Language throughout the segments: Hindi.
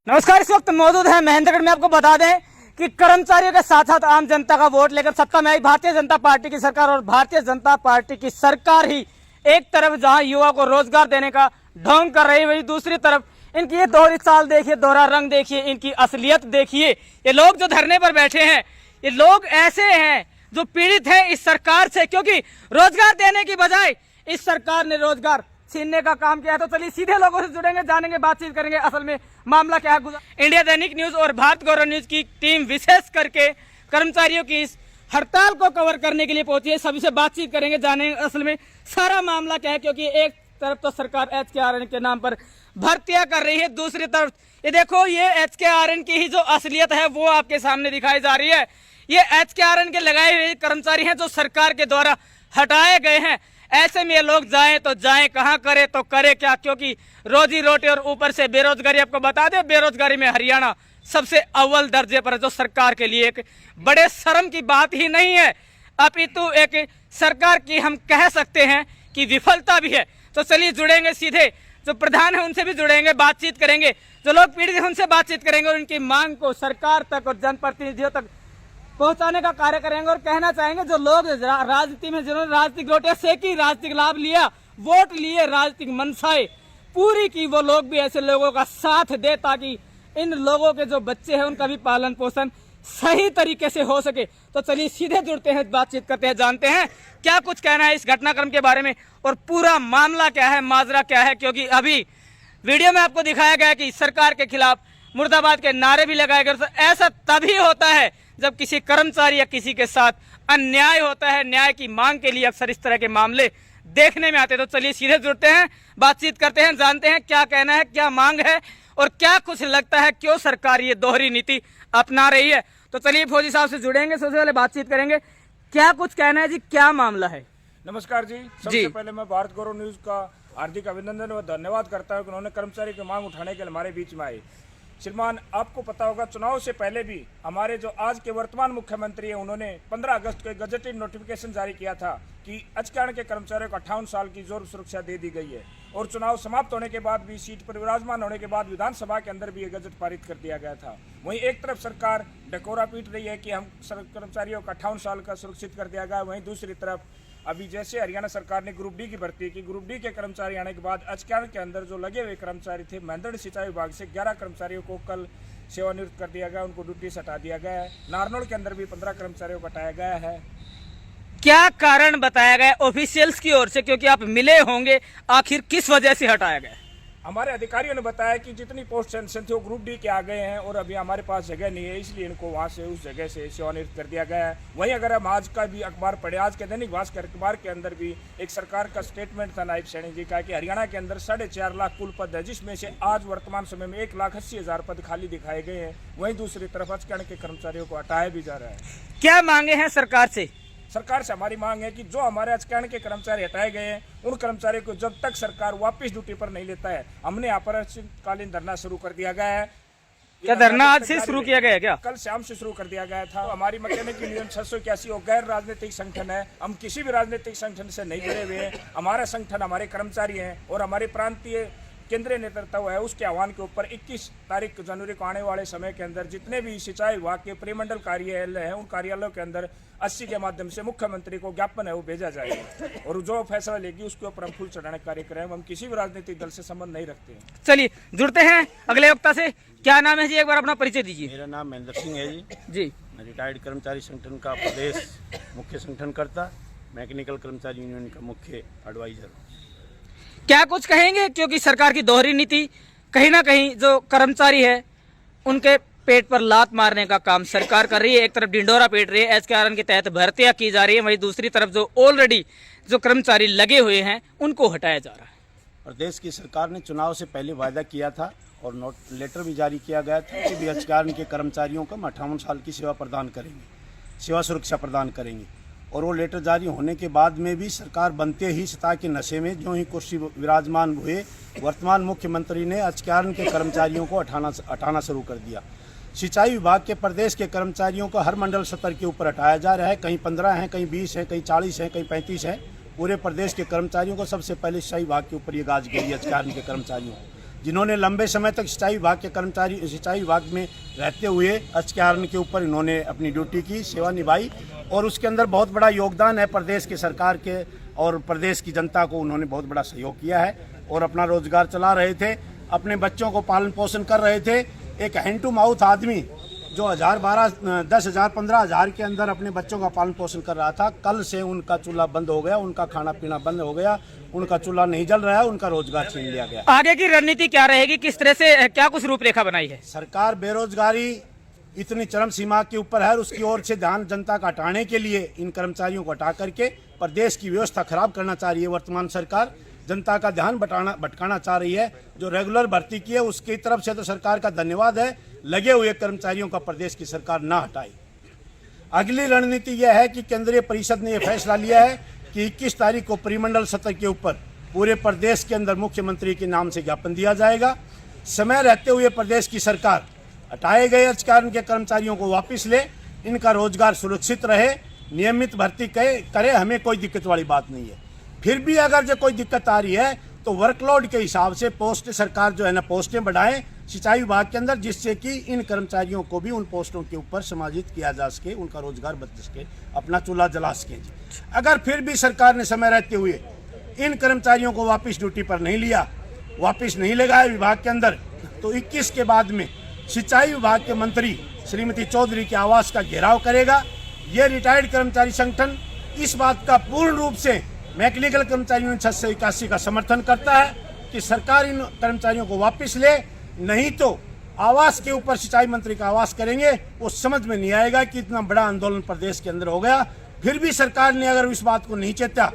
नमस्कार, इस वक्त मौजूद है महेंद्रगढ़ में। आपको बता दें कि कर्मचारियों के साथ साथ आम जनता का वोट लेकर सत्ता में आई भारतीय जनता पार्टी की सरकार, और भारतीय जनता पार्टी की सरकार ही एक तरफ जहां युवा को रोजगार देने का ढोंग कर रही, वही दूसरी तरफ इनकी ये दोहरी चाल देखिए, दोहरा रंग देखिए, इनकी असलियत देखिए। ये लोग जो धरने पर बैठे हैं, ये लोग ऐसे हैं जो पीड़ित हैं इस सरकार से, क्योंकि रोजगार देने की बजाय इस सरकार ने रोजगार छीनने का काम किया है। तो चलिए सीधे लोगों से जुड़ेंगे, जानेंगे, बातचीत करेंगे असल में मामला क्या है। इंडिया दैनिक न्यूज और भारत गौरव न्यूज की टीम विशेष करके कर्मचारियों की इस हड़ताल को कवर करने के लिए पहुंची है। सभी से बातचीत करेंगे, जानेंगे असल में सारा मामला क्या है, क्योंकि एक तरफ तो सरकार HKRN के नाम पर भर्तियां कर रही है, दूसरी तरफ ये देखो, ये HKRN की ही जो असलियत है वो आपके सामने दिखाई जा रही है। ये HKRN के लगाए हुए कर्मचारी हैं जो सरकार के द्वारा हटाए गए हैं। ऐसे में ये लोग जाएं तो जाएं कहां, करे तो करे क्या, क्योंकि रोजी रोटी और ऊपर से बेरोजगारी। आपको बता दें, बेरोजगारी में हरियाणा सबसे अव्वल दर्जे पर है, जो सरकार के लिए एक बड़े शर्म की बात ही नहीं है, अपितु एक सरकार की हम कह सकते हैं कि विफलता भी है। तो चलिए जुड़ेंगे सीधे, जो प्रधान है उनसे भी जुड़ेंगे, बातचीत करेंगे, जो लोग पीड़ित हैं उनसे बातचीत करेंगे और उनकी मांग को सरकार तक और जनप्रतिनिधियों तक पहुंचाने का कार्य करेंगे। और कहना चाहेंगे, जो लोग राजनीति में, जिन्होंने राजनीतिक रोटियां सेकी, राजनीतिक लाभ लिया, वोट लिए, राजनीतिक मनसाएं पूरी की, वो लोग भी ऐसे लोगों का साथ दे ताकि इन लोगों के जो बच्चे हैं उनका भी पालन पोषण सही तरीके से हो सके। तो चलिए सीधे जुड़ते हैं, बातचीत करते हैं, जानते हैं क्या कुछ कहना है इस घटनाक्रम के बारे में और पूरा मामला क्या है, माजरा क्या है। क्योंकि अभी वीडियो में आपको दिखाया गया कि सरकार के खिलाफ मुर्दाबाद के नारे भी लगाए गए। तो ऐसा तभी होता है जब किसी कर्मचारी या किसी के साथ अन्याय होता है। न्याय की मांग के लिए अक्सर इस तरह के मामले देखने में आते हैं। तो चलिए सीधे जुड़ते हैं, बातचीत करते हैं, जानते हैं क्या कहना है, क्या मांग है और क्या कुछ लगता है क्यों सरकार ये दोहरी नीति अपना रही है। तो चलिए फौजी साहब से जुड़ेंगे, सबसे पहले बातचीत करेंगे, क्या कुछ कहना है जी, क्या मामला है। नमस्कार जी, सबसे पहले मैं भारत गौरव न्यूज का हार्दिक अभिनंदन और धन्यवाद करता हूं कि उन्होंने कर्मचारी की मांग उठाने के लिए हमारे बीच में आए। श्रीमान, आपको पता होगा चुनाव से पहले भी हमारे जो आज के वर्तमान मुख्यमंत्री हैं, उन्होंने 15 अगस्त को गजटेड नोटिफिकेशन जारी किया था कि HKRN के कर्मचारियों को 58 साल की जोर सुरक्षा दे दी गई है। और चुनाव समाप्त होने के बाद भी, सीट पर विराजमान होने के बाद विधानसभा के अंदर भी ये गजट पारित कर दिया गया था। वहीं एक तरफ सरकार डकोरा पीट रही है कि हम कर्मचारियों का 58 साल का सुरक्षित कर दिया गया, वहीं दूसरी तरफ अभी जैसे हरियाणा सरकार ने ग्रुप डी की भर्ती की, ग्रुप डी के कर्मचारी आने के बाद HKRN के अंदर जो लगे हुए कर्मचारी थे, महेंद्रगढ़ सिंचाई विभाग से 11 कर्मचारियों को कल सेवानिवृत्त कर दिया गया, उनको ड्यूटी से हटा दिया गया है। नारनौल के अंदर भी 15 कर्मचारियों को हटाया गया है। क्या कारण बताया गया ऑफिशियल्स की ओर से, क्योंकि आप मिले होंगे, आखिर किस वजह से हटाया गया? हमारे अधिकारियों ने बताया कि जितनी पोस्ट सेंक्शन थे वो ग्रुप डी के आ गए हैं और अभी हमारे पास जगह नहीं है, इसलिए इनको वहां से उस जगह से सेवानिवृत्त कर दिया गया है। वहीं अगर हम आज का भी अखबार पढ़े, आज के दैनिक भास्कर अखबार के अंदर भी एक सरकार का स्टेटमेंट था नायब सैनी जी का कि हरियाणा के अंदर 4.5 लाख कुल पद है, जिसमें से आज वर्तमान समय में 1,80,000 पद खाली दिखाए गए हैं। वहीं दूसरी तरफ HKRN के कर्मचारियों को हटाया भी जा रहा है। क्या मांगे हैं सरकार से? सरकार से हमारी मांग है कि जो हमारे HKRN के कर्मचारी हटाए गए हैं, उन कर्मचारियों को जब तक सरकार वापस ड्यूटी पर नहीं लेता है, हमने यहाँ पर अनिश्चितकालीन धरना शुरू कर दिया गया है। क्या धरना आज से शुरू किया गया है? क्या कल शाम से शुरू कर दिया गया था। हमारी मैकेनिक यूनियन 681 और गैर राजनीतिक संगठन है, हम किसी भी राजनीतिक संगठन से नहीं जुड़े हुए हैं। हमारा संगठन हमारे कर्मचारी हैं और हमारे प्रांतीय केंद्रीय नेतृत्व है, उसके आह्वान के ऊपर 21 तारीख जनवरी को आने वाले समय के अंदर जितने भी सिंचाई विभाग के परिमंडल कार्यालय हैं, उन कार्यालयों के अंदर 80 के माध्यम से मुख्यमंत्री को ज्ञापन है वो भेजा जाएगा और जो फैसला लेगी उसके ऊपर हम फूल चढ़ाने का कार्य करेंगे। हम किसी भी राजनीतिक दल से संबंध नहीं रखते हैं। चलिए जुड़ते हैं अगले वक्ता से। क्या नाम है जी, एक बार अपना परिचय दीजिए। मेरा नाम महेंद्र सिंह है जी। मैं रिटायर्ड कर्मचारी संगठन का प्रदेश मुख्य संगठनकर्ता, मैकेनिकल कर्मचारी यूनियन का मुख्य एडवाइजर। क्या कुछ कहेंगे, क्योंकि सरकार की दोहरी नीति कहीं ना कहीं जो कर्मचारी है उनके पेट पर लात मारने का काम सरकार कर रही है। एक तरफ ढिंडोरा पीट रही है, HKRN के तहत भर्तियां की जा रही है, वहीं दूसरी तरफ जो ऑलरेडी जो कर्मचारी लगे हुए हैं उनको हटाया जा रहा है। प्रदेश की सरकार ने चुनाव से पहले वायदा किया था और लेटर भी जारी किया गया था कि HKRN के कर्मचारियों को 58 साल की सेवा प्रदान करेंगे, सेवा सुरक्षा प्रदान करेंगे। और वो लेटर जारी होने के बाद में भी सरकार बनते ही सत्ता के नशे में जो ही कुर्सी विराजमान हुए, वर्तमान मुख्यमंत्री ने HKRN के कर्मचारियों को हटाना शुरू कर दिया। सिंचाई विभाग के प्रदेश के कर्मचारियों को हर मंडल स्तर के ऊपर हटाया जा रहा है। कहीं 15 हैं, कहीं 20 हैं, कहीं 40 हैं, कहीं 35 हैं। पूरे प्रदेश के कर्मचारियों को सबसे पहले सिंचाई विभाग के ऊपर ये गाज गिरी अधिकारी के कर्मचारियों, जिन्होंने लंबे समय तक सिंचाई विभाग के कर्मचारी सिंचाई विभाग में रहते हुए अच्छकारण के ऊपर इन्होंने अपनी ड्यूटी की, सेवा निभाई और उसके अंदर बहुत बड़ा योगदान है प्रदेश की सरकार के और प्रदेश की जनता को उन्होंने बहुत बड़ा सहयोग किया है और अपना रोजगार चला रहे थे, अपने बच्चों को पालन पोषण कर रहे थे। एक हैंड टू माउथ आदमी जो 10,000 15,000 के अंदर अपने बच्चों का पालन पोषण कर रहा था, कल से उनका चूल्हा बंद हो गया, उनका खाना पीना बंद हो गया, उनका चूल्हा नहीं जल रहा है, उनका रोजगार छीन लिया गया। आगे की रणनीति क्या रहेगी, किस तरह से क्या कुछ रूपरेखा बनाई है? सरकार बेरोजगारी इतनी चरम सीमा के ऊपर है, उसकी ओर से ध्यान जनता का हटाने के लिए इन कर्मचारियों को हटा करके प्रदेश की व्यवस्था खराब करना चाह रही है। वर्तमान सरकार जनता का ध्यान भटकाना चाह रही है। जो रेगुलर भर्ती की है उसकी तरफ से तो सरकार का धन्यवाद है, लगे हुए कर्मचारियों का प्रदेश की सरकार ना हटाए। अगली रणनीति यह है कि केंद्रीय परिषद ने यह फैसला लिया है कि 21 तारीख को परिमंडल स्तर के ऊपर पूरे प्रदेश के अंदर मुख्यमंत्री के नाम से ज्ञापन दिया जाएगा। समय रहते हुए प्रदेश की सरकार हटाए गए अच्छकारण के कर्मचारियों को वापस ले, इनका रोजगार सुरक्षित रहे, नियमित भर्ती करे, हमें कोई दिक्कत वाली बात नहीं है। फिर भी अगर जो कोई दिक्कत आ रही है तो वर्कलोड के हिसाब से पोस्ट सरकार जो है ना पोस्टें बढ़ाएं सिंचाई विभाग के अंदर, जिससे कि इन कर्मचारियों को भी उन पोस्टों के ऊपर समाजित किया जा सके, उनका रोजगार बच सके, अपना चूल्हा जला सके। अगर फिर भी सरकार ने समय रहते हुए इन कर्मचारियों को वापस ड्यूटी पर नहीं लिया, वापस नहीं लगाया विभाग के अंदर, तो 21 के बाद में सिंचाई विभाग के मंत्री श्रीमती चौधरी के आवास का घेराव करेगा। ये रिटायर्ड कर्मचारी संगठन इस बात का पूर्ण रूप से मैकेनिकल कर्मचारी यूनियन 681 का समर्थन करता है कि सरकार इन कर्मचारियों को वापस ले, नहीं तो आवास के ऊपर सिंचाई मंत्री का आवास करेंगे। वो समझ में नहीं आएगा कि इतना बड़ा आंदोलन प्रदेश के अंदर हो गया, फिर भी सरकार ने अगर इस बात को नहीं चेता,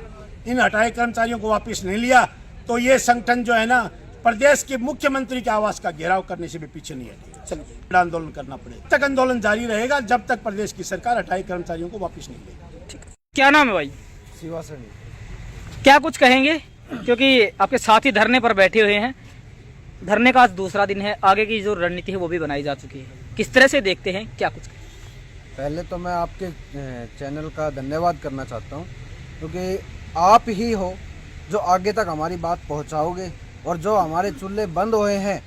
इन हटाए कर्मचारियों को वापस नहीं लिया, तो ये संगठन जो है ना प्रदेश के मुख्यमंत्री के आवास का घेराव करने से भी पीछे नहीं हटेगा। चलो बड़ा आंदोलन करना पड़ेगा, तक आंदोलन जारी रहेगा जब तक प्रदेश की सरकार हटाए कर्मचारियों को वापस नहीं लेगी। क्या नाम है भाई? शिवासनी। क्या कुछ कहेंगे, क्योंकि आपके साथी धरने पर बैठे हुए हैं, धरने का आज दूसरा दिन है, आगे की जो रणनीति है वो भी बनाई जा चुकी है, किस तरह से देखते हैं, क्या कुछ? पहले तो मैं आपके चैनल का धन्यवाद करना चाहता हूं, क्योंकि आप ही हो जो आगे तक हमारी बात पहुंचाओगे। और जो हमारे चूल्हे बंद हुए हैं,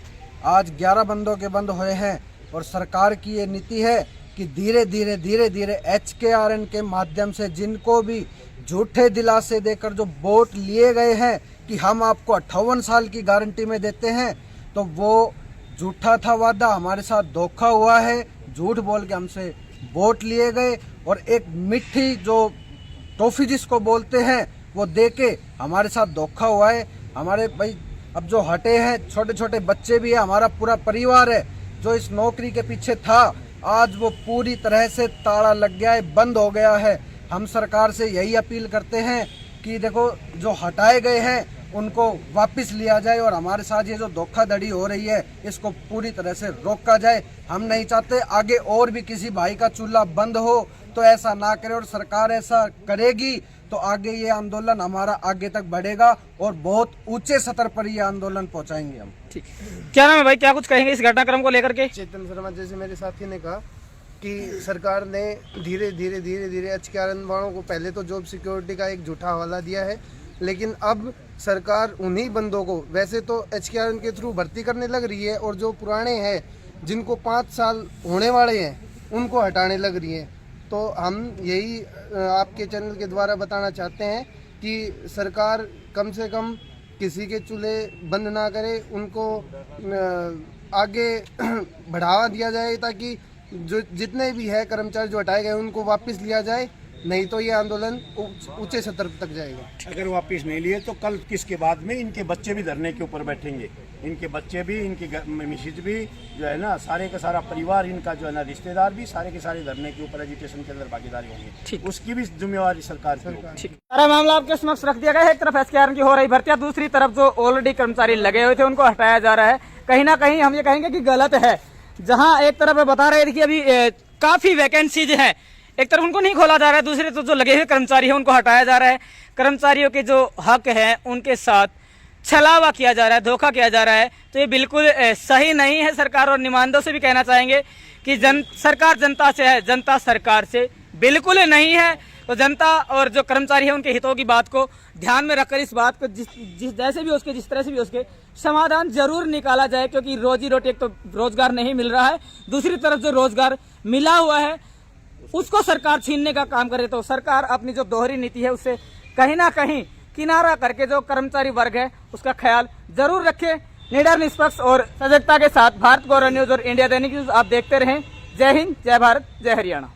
आज 11 बंदों के बंद हुए हैं, और सरकार की ये नीति है कि धीरे धीरे HKRN के माध्यम से जिनको भी झूठे दिलासे देकर जो वोट लिए गए हैं कि हम आपको 58 साल की गारंटी में देते हैं, तो वो झूठा था वादा, हमारे साथ धोखा हुआ है, झूठ बोल के हमसे वोट लिए गए और एक मिठी जो टॉफी जिसको बोलते हैं वो दे के हमारे साथ धोखा हुआ है। हमारे भाई अब जो हटे हैं, छोटे छोटे बच्चे भी है, हमारा पूरा परिवार है जो इस नौकरी के पीछे था, आज वो पूरी तरह से ताला लग गया है, बंद हो गया है। हम सरकार से यही अपील करते हैं कि देखो जो हटाए गए हैं उनको वापस लिया जाए और हमारे साथ ये जो धोखाधड़ी हो रही है इसको पूरी तरह से रोका जाए। हम नहीं चाहते आगे और भी किसी भाई का चूल्हा बंद हो, तो ऐसा ना करे, और सरकार ऐसा करेगी तो आगे ये आंदोलन हमारा आगे तक बढ़ेगा और बहुत ऊंचे स्तर पर ये आंदोलन पहुंचाएंगे हम। ठीक, क्या नाम है भाई, क्या कुछ कहेंगे इस घटनाक्रम को लेकर के? चेतन शर्मा, जैसे मेरे साथी ने कहा कि सरकार ने धीरे धीरे HKRN वालों को पहले तो जॉब सिक्योरिटी का एक झूठा हवाला दिया है, लेकिन अब सरकार उन्हीं बंदों को वैसे तो HKRN के थ्रू भर्ती करने लग रही है, और जो पुराने हैं जिनको 5 साल होने वाले हैं उनको हटाने लग रही है। तो हम यही आपके चैनल के द्वारा बताना चाहते हैं कि सरकार कम से कम किसी के चूल्हे बंद ना करे, उनको आगे बढ़ावा दिया जाए ताकि जो जितने भी है कर्मचारी जो हटाए गए उनको वापस लिया जाए, नहीं तो ये आंदोलन ऊंचे स्तर तक जाएगा। अगर वापस नहीं लिए तो कल किसके बाद में इनके बच्चे भी धरने के ऊपर बैठेंगे, इनके बच्चे भी, इनकी मिसेज भी जो है ना, सारे का सारा परिवार, इनका जो है ना रिश्तेदार भी, सारे के सारे धरने के ऊपर एजुकेशन के अंदर भागीदारी होंगे, उसकी भी जिम्मेवारी सरकार की होगी। सारा मामला आपके समक्ष रख दिया गया है। एक तरफ HKRN की हो रही भर्तियां, दूसरी तरफ जो ऑलरेडी कर्मचारी लगे हुए थे उनको हटाया जा रहा है। कहीं ना कहीं हम ये कहेंगे कि गलत है। जहां एक तरफ बता रहे थे कि अभी काफी वैकेंसीज हैं, एक तरफ उनको नहीं खोला जा रहा है, दूसरे तो जो लगे हुए कर्मचारी हैं उनको हटाया जा रहा है। कर्मचारियों के जो हक हैं उनके साथ छलावा किया जा रहा है, धोखा किया जा रहा है, तो ये बिल्कुल सही नहीं है। सरकार और निमानदों से भी कहना चाहेंगे कि सरकार जनता से है, जनता सरकार से बिल्कुल नहीं है। तो जनता और जो कर्मचारी है उनके हितों की बात को ध्यान में रखकर इस बात को जिस जैसे भी उसके जिस तरह से भी उसके समाधान जरूर निकाला जाए, क्योंकि रोजी रोटी, एक तो रोजगार नहीं मिल रहा है, दूसरी तरफ जो रोजगार मिला हुआ है उसको सरकार छीनने का काम करे। तो सरकार अपनी जो दोहरी नीति है उससे कहीं ना कहीं किनारा करके जो कर्मचारी वर्ग है उसका ख्याल जरूर रखे। निडर, निष्पक्ष और सजगता के साथ भारत गौरव न्यूज और इंडिया दैनिक न्यूज आप देखते रहें। जय हिंद, जय भारत, जय हरियाणा।